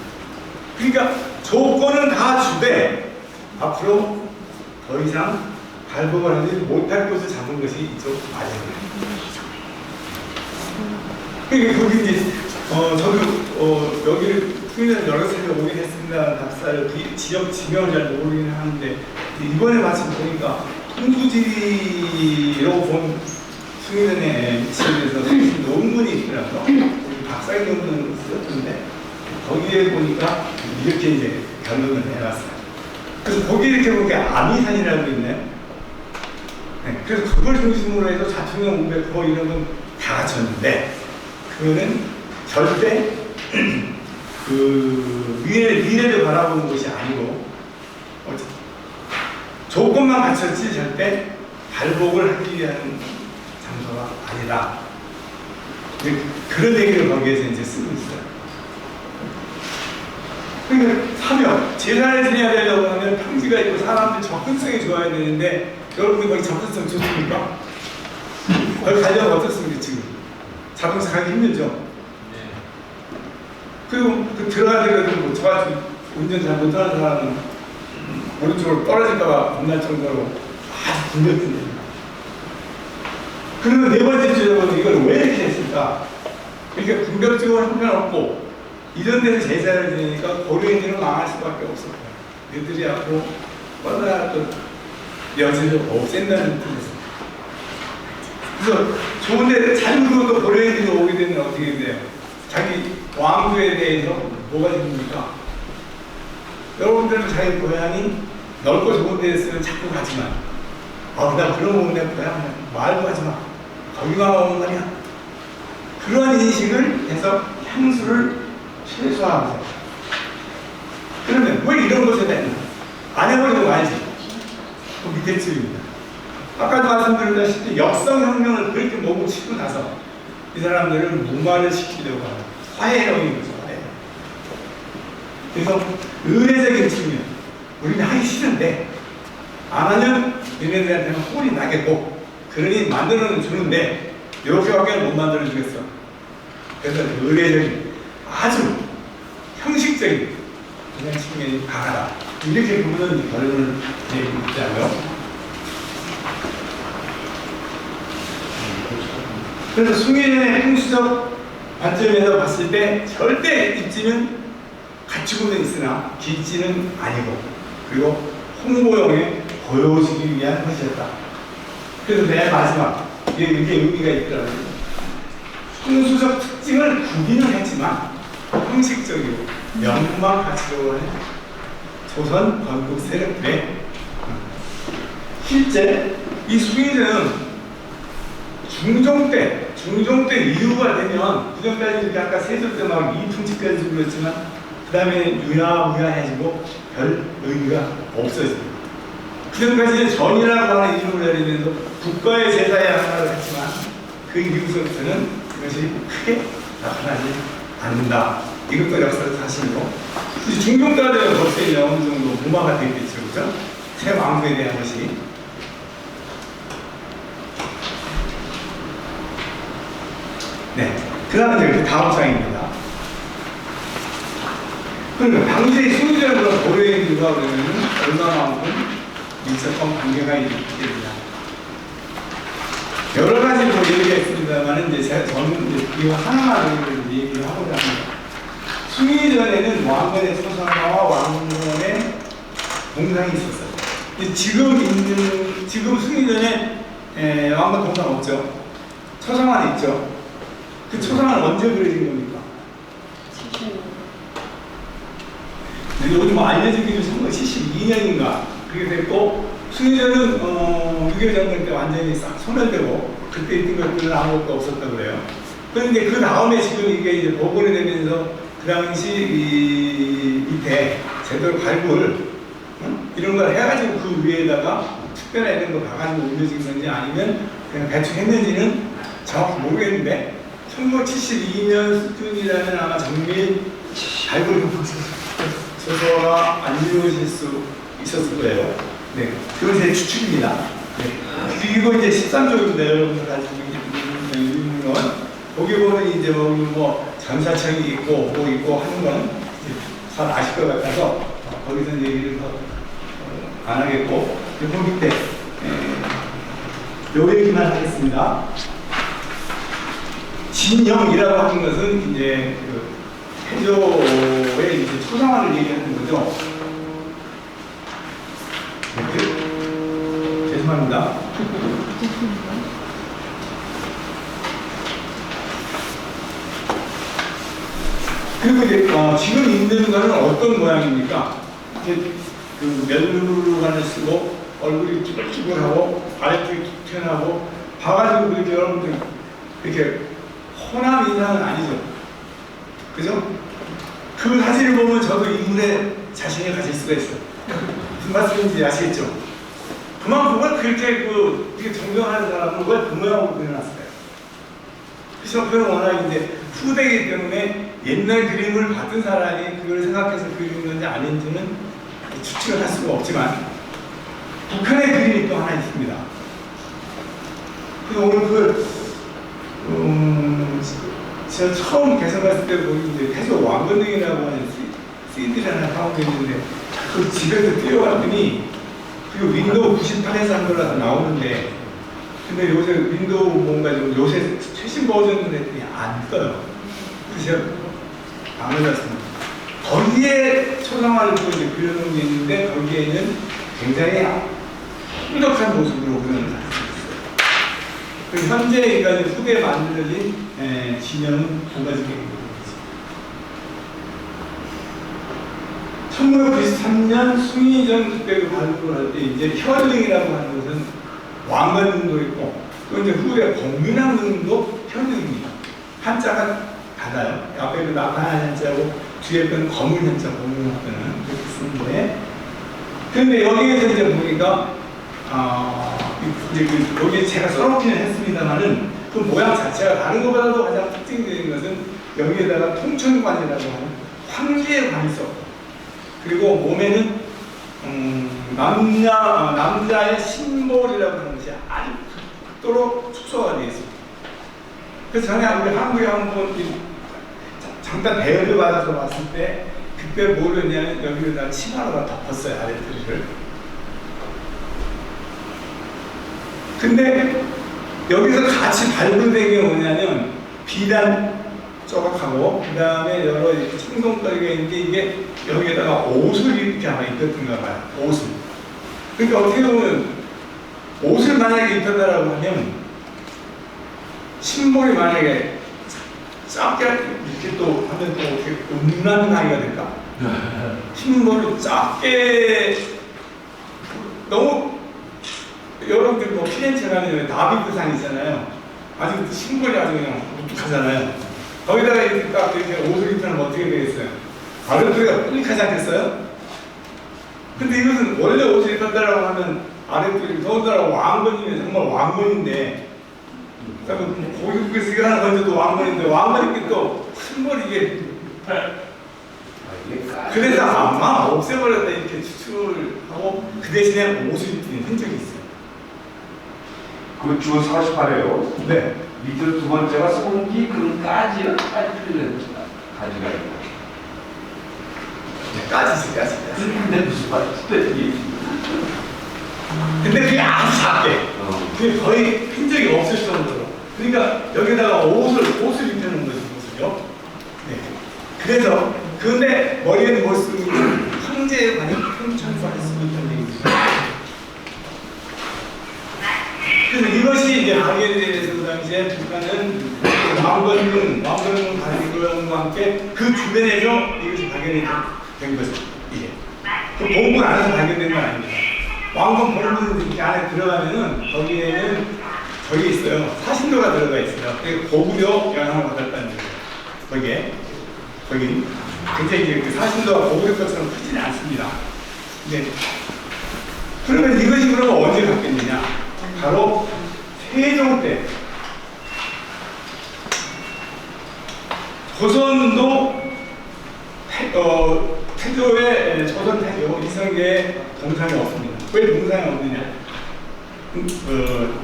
[SPEAKER 2] 그러니까 조건은 다 주되 앞으로 더 이상 발복을 하지 못할 곳을 잡은 것이 이쪽 마지막이에요. 그러니까 거기 이제 저도 여기를 풍년 여러 차례 오긴 했습니다. 답사를 지역 지명을 잘 모르긴 하는데 이번에 마침 보니까 풍수지리로 본 풍년의 위치에 대해서 논문이 있더라고요. 박사님 논문을 썼던데 거기에 보니까 이렇게 이제 결론을 내놨어요. 그래서 거기 이렇게 보니까 아미산이라고 있네요. 네, 그래서 그걸 중심으로 해서 자충령 500호 이런 건 다 갖췄는데 그거는 절대 미래를 바라보는 것이 아니고 조건만 갖췄지 절대 발복을 하기 위한 장소가 아니다. 그런 얘기를 거기에서 이제 쓰고 있어요. 그러니까 사명, 제사를 지내야 되려고 하면 평지가 있고 사람들 접근성이 좋아야 되는데 여러분이 거기 접근성 좋습니까? 거기 가려면 어떻습니까 지금? 자동차 가기 힘들죠? 그리고 들어가더라도 저같이 운전 잘 못하는 사람은 오른쪽으로 떨어질까봐 겁날 정도로 아주 굶겼던데. 그러면 네 번째 주제는 이걸 왜 이렇게 했을까? 그러니까 궁극적으로 형편없고 이런 데서 제사를 지내니까 고려인들은 망할 수밖에 없었고 그들이 앞으로 뻗어나갔던 여지를 없앤다는 뜻에서 그래서 좋은데 잘못 또 고려인들이 오게 되면 어떻게 돼요? 자기 왕조에 대해서 뭐가 됩니까? 여러분들은 자기 고향이 넓고 좋은 데 있으면 자꾸 가지만 나 그런 거면 내 고향 말도 하지마 거기가 오는 거냐? 그런 인식을 해서 향수를 최소화하세요. 그러면 왜 이런 것에 대한 안 해보려고 말지. 그 밑에 줄입니다. 아까도 말씀드렸다시피 역성혁명을 그렇게 몸치고 나서 이 사람들을 무마를 시키려고 하는 화해형인 거죠. 화해. 그래서 의례적인 측면 우리는 하기 싫은데 안 하면 얘네들한테는 혼이 나겠고 그러니 만들어는 주는데 이렇게밖에 못 만들어주겠어. 그래서 의례적인 아주 형식적인 그런 측면이 강하다. 이렇게 보면 결론을 내리자고요. 그래서 숭례전의 풍수적 관점에서 봤을 때 절대 입지는 갖추고는 있으나 길지는 아니고 그리고 홍보용에 보여주기 위한 것이었다. 그래서 맨 마지막 이게 의미가 있더라고요. 풍수적 특징을 구비는 했지만 형식적이고 영구만 가치로 하는 조선 건국 세력들의 실제 이 숭례전은 중종 때 이후가 되면 그전까지 이렇게 아까 세조 때 막 이품치까지 불렀지만 그 다음에 유야무야해지고 별 의미가 없어집니다. 그전까지는 전이라고 하는 이름을 내리면서 국가의 제사의 하나를 했지만 그 이후서부터는 이것이 크게 나타나지 않는다. 이것도 역사의 사실이고 중종 때가 되면 벌써 이제 어느 정도 무마가 되겠죠. 그죠? 새 왕조에 대한 것이 네, 그 다음에 이제 다음 장입니다. 그러니까 당시의 숭례전과 고려인들과 그러면 얼마만큼 밀접한 관계가 있겠느냐. 여러 가지 뭐 얘기가 있습니다만 저는 이제 이거 하나만 얘기를 하고자 합니다. 숭례전에는 왕건의 초상화와 왕건의 동상이 있었어요. 지금 숭례전에 왕건 동상 없죠. 초상화는 있죠. 그 초상화는 언제 그려진 겁니까? 요즘 알려진 게 1972년인가 그게 됐고 숭례전은 6.25 정권 때 완전히 싹 소멸되고 그때 있던 것들은 아무것도 없었다고 그래요. 그런데 그 다음에 지금 이게 이제 복원이 되면서 그 당시 밑에 제대로 발굴 이런 걸 해가지고 그 위에다가 특별한 이런 거 가가지고 올려진 건지 아니면 그냥 대충 했는지는 정확히 모르겠는데 1972년 수준이라면 아마 정밀 발굴 조사가 안 이루어질 수 있었을 거예요. 네, 그건 제 추측입니다. 네. 그리고 이제 13조입니다. 여러분들 가지고 있는 건 거기 보면 이제 뭐 전사청이 있고 뭐 있고 하는 건 잘 아실 것 같아서 거기서 얘기를 더 안 하겠고 그 밑에 요 얘기만 하겠습니다. 진영이라고 하는 것은 이제 그 태조의 이제 초상화를 얘기하는 거죠. 죄송합니다. 그리고 이제 지금 있는 거는 어떤 모양입니까? 이제 그 면류관을 쓰고 얼굴이 쭈글쭈글하고 아래쪽이 툭 튀어나오고 봐가지고 그렇게 여러분들 이렇게 호남 인상은 아니죠. 그죠? 그 사진을 보면 저도 인물에 자신을 가질 수가 있어요. 무슨 말씀인지 아시겠죠? 그만큼 그렇게 이렇게 존경하는 사람을 왜 그 모양으로 그려놨어요? 그래서 그건 워낙 이제 후대이기 때문에 옛날 그림을 봤던 사람이 그걸 생각해서 그린 건지 아닌지는 추측을 할 수가 없지만 북한의 그림이 또 하나 있습니다. 그래서 오늘 제가 처음 개성 갔을 때 보니 이제 태조 왕건능이라고 하는 CD를 하나 사온 게 있는데 그 집에서 뛰어왔더니 그 윈도우 98에서 한 거라서 나오는데 근데 요새 윈도우 뭔가 좀 요새 최신 버전을 했더니 안 떠요. 그래서 안 올렸습니다. 거기에 초상화를 또 이제 그려놓은 게 있는데 거기에는 굉장히 풍족한 모습으로 그려놓은 게 있어요. 그 현재 그러니까 후대에 만들어진 진영은 두 가지가 있는 거죠. 1993년 숭의정 특별히 발굴을 할 때 이제 현릉이라고 하는 것은 왕건릉도 있고 또 이제 후대 공민왕릉도 현릉입니다. 한자가 달라요. 앞에 그 나타난 한자고 뒤에 건 검은 한자, 공민왕릉은 그렇게 쓰는데, 그런데 여기에서 이제 보니까 이제 여기 제가 써놓기는 했습니다만은 그 모양 자체가 다른 것보다도 가장 특징적인 것은 여기에다가 통천관이라고 하는 황제의 관이 있었고, 그리고 몸에는 남자의 심볼이라고 하는 것이 아주 극도로 축소가 되어 있습니다. 그래서 전에 우리 한국에 한번 잠깐 대여를 받아서 봤을 때 그때 뭘 했냐면 여기에다가 치마로다 덮었어요, 아랫도리를. 근데 여기서 같이 발굴된 게 뭐냐면 비단 조각하고 그 다음에 여러 이렇게 청동거리가 있는데 이게 여기에다가 옷을 이렇게 아마 입혔던가 봐요. 옷을. 그러니까 어떻게 보면 옷을 만약에 입혔다라고 하면 심볼이 만약에 작게 이렇게 또 하면 또 어떻게 음란하기가 될까? 심볼을 작게 너무 여러분들 뭐 피렌체 가면 다비드상 있잖아요. 아주 심볼이 아주 그냥 우뚝하잖아요. 거기다가 이렇게 딱 이렇게 옷을 입히면 어떻게 되겠어요? 아랫도리가 뿔릭하지 않겠어요? 근데 이것은 원래 옷을 입혔다라고 하면 아랫도리 더군다나 왕건이면 정말 왕건인데, 고깃국에서 이거 하나 던져도 왕건인데 왕건 입기 또 심볼이 이게 그래서 아마 없애버렸다 이렇게 추측을 하고 그 대신에 옷을 입히는 흔적이 있어요.
[SPEAKER 3] 그 주 48회요.
[SPEAKER 2] 네.
[SPEAKER 3] 밑에 두 번째가 송기 그런 까지요? 까지 풀리는 가지가 있고.
[SPEAKER 2] 까지.
[SPEAKER 3] 근데 무슨 말이지?
[SPEAKER 2] 근데 그게 아주 작게. 그게 거의 흔적이 없을 정도로. 그러니까 여기다가 옷을 입혀놓은 것이거든요. 네. 그래서 근데 머리에는 뭘 쓰고 있는 황제의 관이 평천사를 쓰고 있다는 얘기입니다. 그래서 이것이 이제 발견돼서 그 당시에 북한은 왕건릉 발견과 함께 그 주변에서 이것이 발견이 된 거죠. 이게 그 본문 안에서 발견된 건 아닙니다. 왕건 본문 이렇게 안에 들어가면은 거기에는 저기 있어요. 사신도가 들어가 있어요. 그게 고구려 영향을 받았다는 거예요. 거기 굉장히 이제 그 사신도가 고구려 것처럼 크지는 않습니다. 근데 그러면 이것이 그러면 언제 갔겠느냐? 바로 세종 때 조선도 태조의 조선 태조 이성계의 동상이 없습니다. 왜 동상이 없느냐?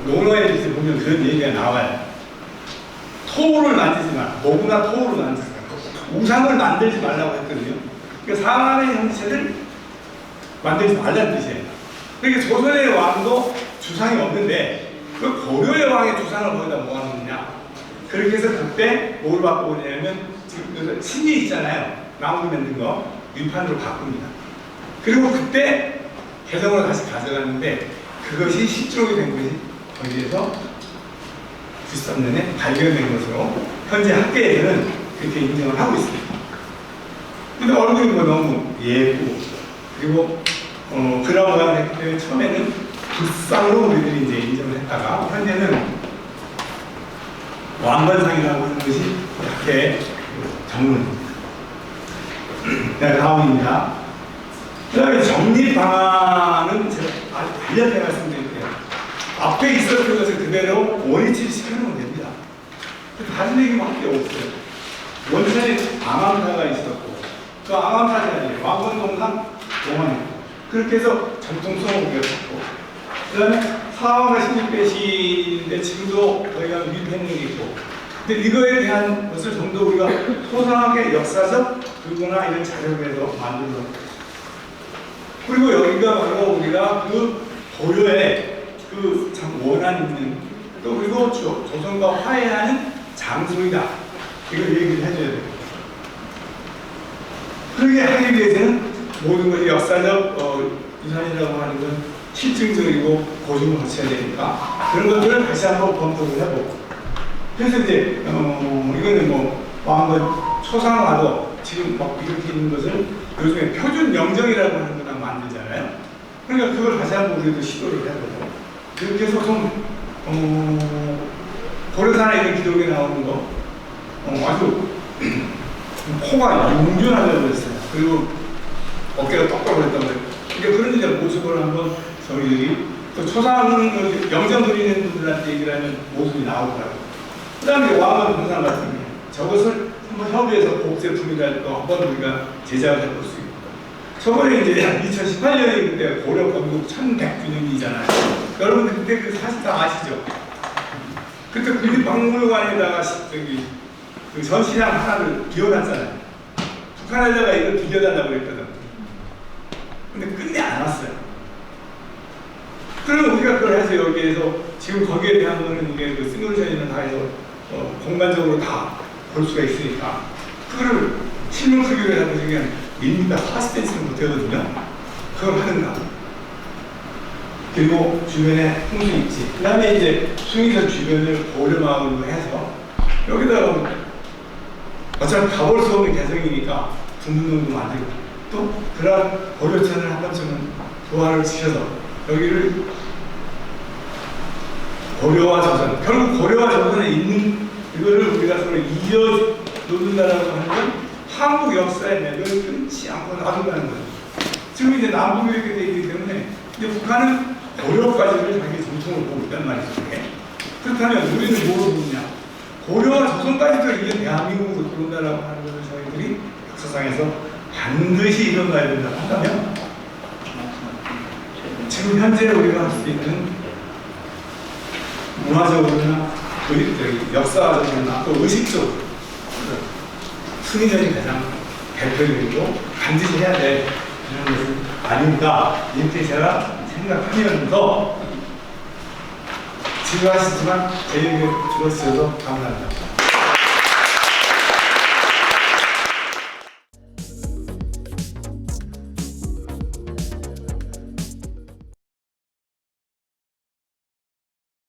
[SPEAKER 2] 논어에 보면 그런 얘기가 나와요. 토를 만들지 마. 너무나 토를 만들지 마. 우상을 만들지 말라고 했거든요. 그러니까 사람의 형체를 만들지 말라는 뜻이에요. 그러니까 조선의 왕도 주상이 없는데 그 고려의 왕의 주상을 거기다 모아놓느냐. 그렇게 해서 그때 뭘 바꾸냐면 지금 신이 있잖아요. 나무로 만든 거 위판으로 바꿉니다. 그리고 그때 개성으로 다시 가져갔는데 그것이 실종이 된 것이 거기에서 93년에 발견된 것으로 현재 학계에서는 그렇게 인정을 하고 있습니다. 근데 얼굴이 뭐 너무 예쁘고 그리고 그런 모양을 했기 때문에 처음에는 불상으로 우리들이 이제 인정을 했다가 현재는 왕건상이라고 하는 것이 이렇게 정문입니다. 네, 다음입니다. 그 다음에 정립 방안은 제가 아주 간략하게 말씀드릴게요. 앞에 있었던 것을 그대로 원위치를 시켜놓으면 됩니다. 다른 얘기밖에 없어요. 원천에 암암사가 있었고 그 암암사자리 왕건동상 동안이고 그렇게 해서 전통성을 우리가 찾고 그 다음에 사화가 16배시인데 지금도 저희가 미패능이 있고 근데 이거에 대한 것을 좀 더 우리가 소상하게 역사적 근거나 이런 자료를 해서 만들어 그리고 여기가 바로 우리가 그 고려의 그 참 원한 있는 또 그리고 조선과 화해하는 장소이다 이걸 얘기를 해줘야 돼요. 그러게 하기 위해서는 모든 것이 역사적 부산이라고 하는 건 실증적이고 고증을 거쳐야 되니까 그런 것들을 다시 한번 검토를 해보고 그래서 이제 이거는 뭐 한번 초상화도 지금 막 이렇게 있는 것을 요즘에 표준 영정이라고 하는 거나 만들잖아요. 그러니까 그걸 다시 한번 우리도 시도를 해보고 이렇게 해서 좀 고려산에 이런 기록에 나오는 거 아주 코가 융준하다고 그랬어요. 그리고 어깨가 똑바로 했던 거예요. 그러니까 그런 이제 모습을 한번 저희들이 또 초상 영정 그리는 분들한테 얘기를 하면 모습이 나오더라고요. 그 다음에 왕건 동상 같은 게 저것을 한번 협의해서 복제품이랄까 한번 우리가 제작을 해볼 수 있고 저번에 이제 2018년에 그때 고려 건국 1100주년이잖아요. 여러분들 그때 그 사실 다 아시죠? 그때 국립박물관에다가 저기 그 전시장 하나를 비워놨잖아요. 북한에다가 이걸 빌려달라고 그랬거든. 근데 끝내 안 왔어요. 그럼 우리가 그걸 해서 여기에서 지금 거기에 대한 거는 이게 그 시뮬레이션이나 다 해서 공간적으로 다 볼 수가 있으니까 그거를 실물 크기로 해서 그냥 1m 40cm 정도 되거든요. 그걸 하는가. 그리고 주변에 홍수 있지. 그 다음에 이제 숭이선 주변을 고려마을로 해서 여기다가 어차피 가볼 수 없는 개성이니까 분문동도 만들고 또 그런 고려천을 한 번쯤은 부활을 시켜서 여기를 고려와 조선, 결국 고려와 조선에 있는 이거를 우리가 서로 이어놓는다라고 하는 건 한국 역사의 맥을 끊지 않고 놔둔다는 거예요. 지금 이제 남북이 이렇게 되어 있기 때문에 이제 북한은 고려까지를 자기 전통을 보고 있단 말이죠. 그렇다면 우리는 뭐로 보느냐? 고려와 조선까지도 이게 대한민국으로 들어온다라고 하는 것을 저희들이 역사상에서 반드시 일어나야 된다 한다면 지금 현재 우리가 할 수 있는 문화적으로나 역사적으로나 또 의식적으로 승리전이 가장 대표적이고 반드시 해야 될 그런 것은 아닌가 이렇게 제가 생각하면서 지루하시지만 제 얘기를 들어주셔서 감사합니다.